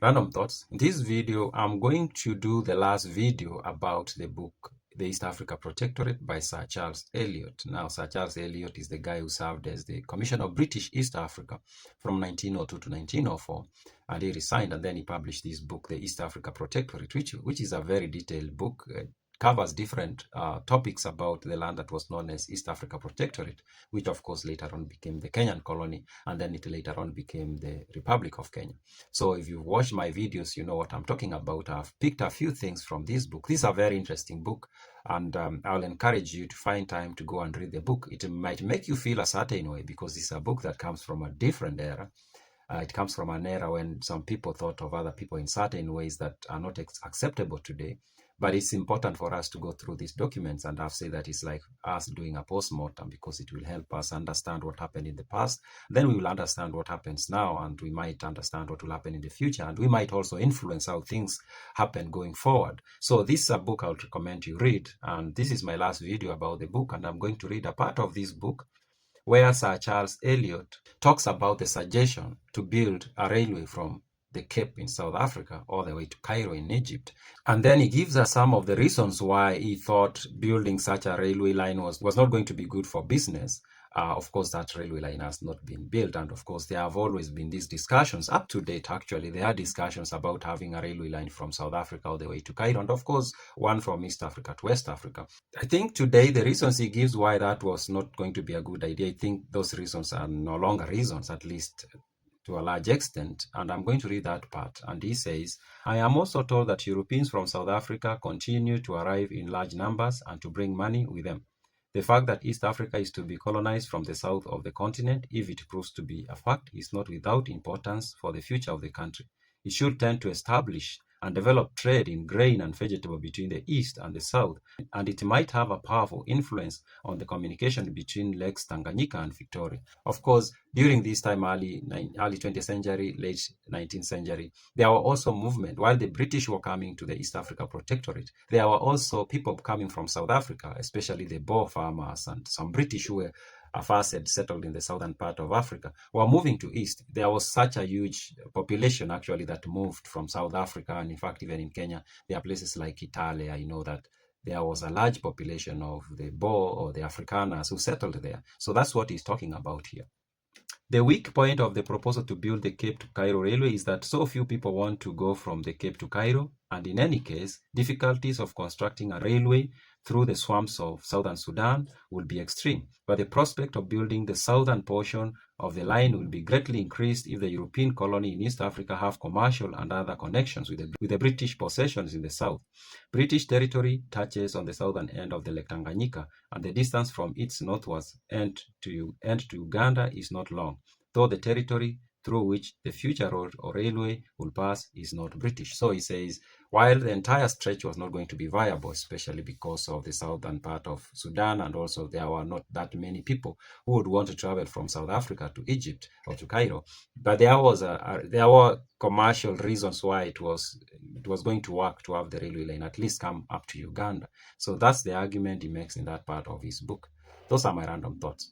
Random thoughts. In this video, I'm going to do the last video about the book, The East Africa Protectorate by Sir Charles Elliot. Now, Sir Charles Elliot is the guy who served as the Commissioner of British East Africa from 1902 to 1904. And he resigned, and then he published this book, The East Africa Protectorate, which is a very detailed book. Covers different topics about the land that was known as East Africa Protectorate, which of course later on became the Kenyan colony, and then it later on became the Republic of Kenya. So if you've watched my videos, you know what I'm talking about. I've picked a few things from this book. This is a very interesting book, and I'll encourage you to find time to go and read the book. It might make you feel a certain way because it's a book that comes from a different era. It comes from an era when some people thought of other people in certain ways that are not acceptable today. But it's important for us to go through these documents, and I've said that it's like us doing a post-mortem because it will help us understand what happened in the past. Then we will understand what happens now, and we might understand what will happen in the future, and we might also influence how things happen going forward. So this is a book I would recommend you read, and this is my last video about the book, and I'm going to read a part of this book where Sir Charles Elliot talks about the suggestion to build a railway from the Cape in South Africa all the way to Cairo in Egypt. And then he gives us some of the reasons why he thought building such a railway line was not going to be good for business. Of course, that railway line has not been built. And of course, there have always been these discussions. Up to date, actually, there are discussions about having a railway line from South Africa all the way to Cairo. And of course, one from East Africa to West Africa. I think today, the reasons he gives why that was not going to be a good idea, I think those reasons are no longer reasons, at least to a large extent, and I'm going to read that part. And he says, I am also told that Europeans from South Africa continue to arrive in large numbers and to bring money with them. The fact that East Africa is to be colonized from the south of the continent, if it proves to be a fact, is not without importance for the future of the country. It should tend to establish and develop trade in grain and vegetable between the East and the South, and it might have a powerful influence on the communication between Lakes Tanganyika and Victoria. Of course, during this time, early 20th century, late 19th century, there were also movement. While the British were coming to the East Africa Protectorate, there were also people coming from South Africa, especially the Boer farmers and some British who were first had settled in the southern part of Africa, were moving to East. There was such a huge population actually that moved from South Africa, and in fact, even in Kenya, there are places like Italia. I know that there was a large population of the Boer or the Afrikaners who settled there. So that's what he's talking about here. The weak point of the proposal to build the Cape to Cairo railway is that so few people want to go from the Cape to Cairo, and in any case, difficulties of constructing a railway through the swamps of southern Sudan will be extreme. But the prospect of building the southern portion of the line will be greatly increased if the European colony in East Africa have commercial and other connections with the British possessions in the south. British territory touches on the southern end of the Lake Tanganyika, and the distance from its northward end to Uganda is not long, though the territory through which the future road or railway will pass is not British. So he says, while the entire stretch was not going to be viable, especially because of the southern part of Sudan, and also there were not that many people who would want to travel from South Africa to Egypt or to Cairo, but there were commercial reasons why it was going to work to have the railway line at least come up to Uganda. So that's the argument he makes in that part of his book. Those are my random thoughts.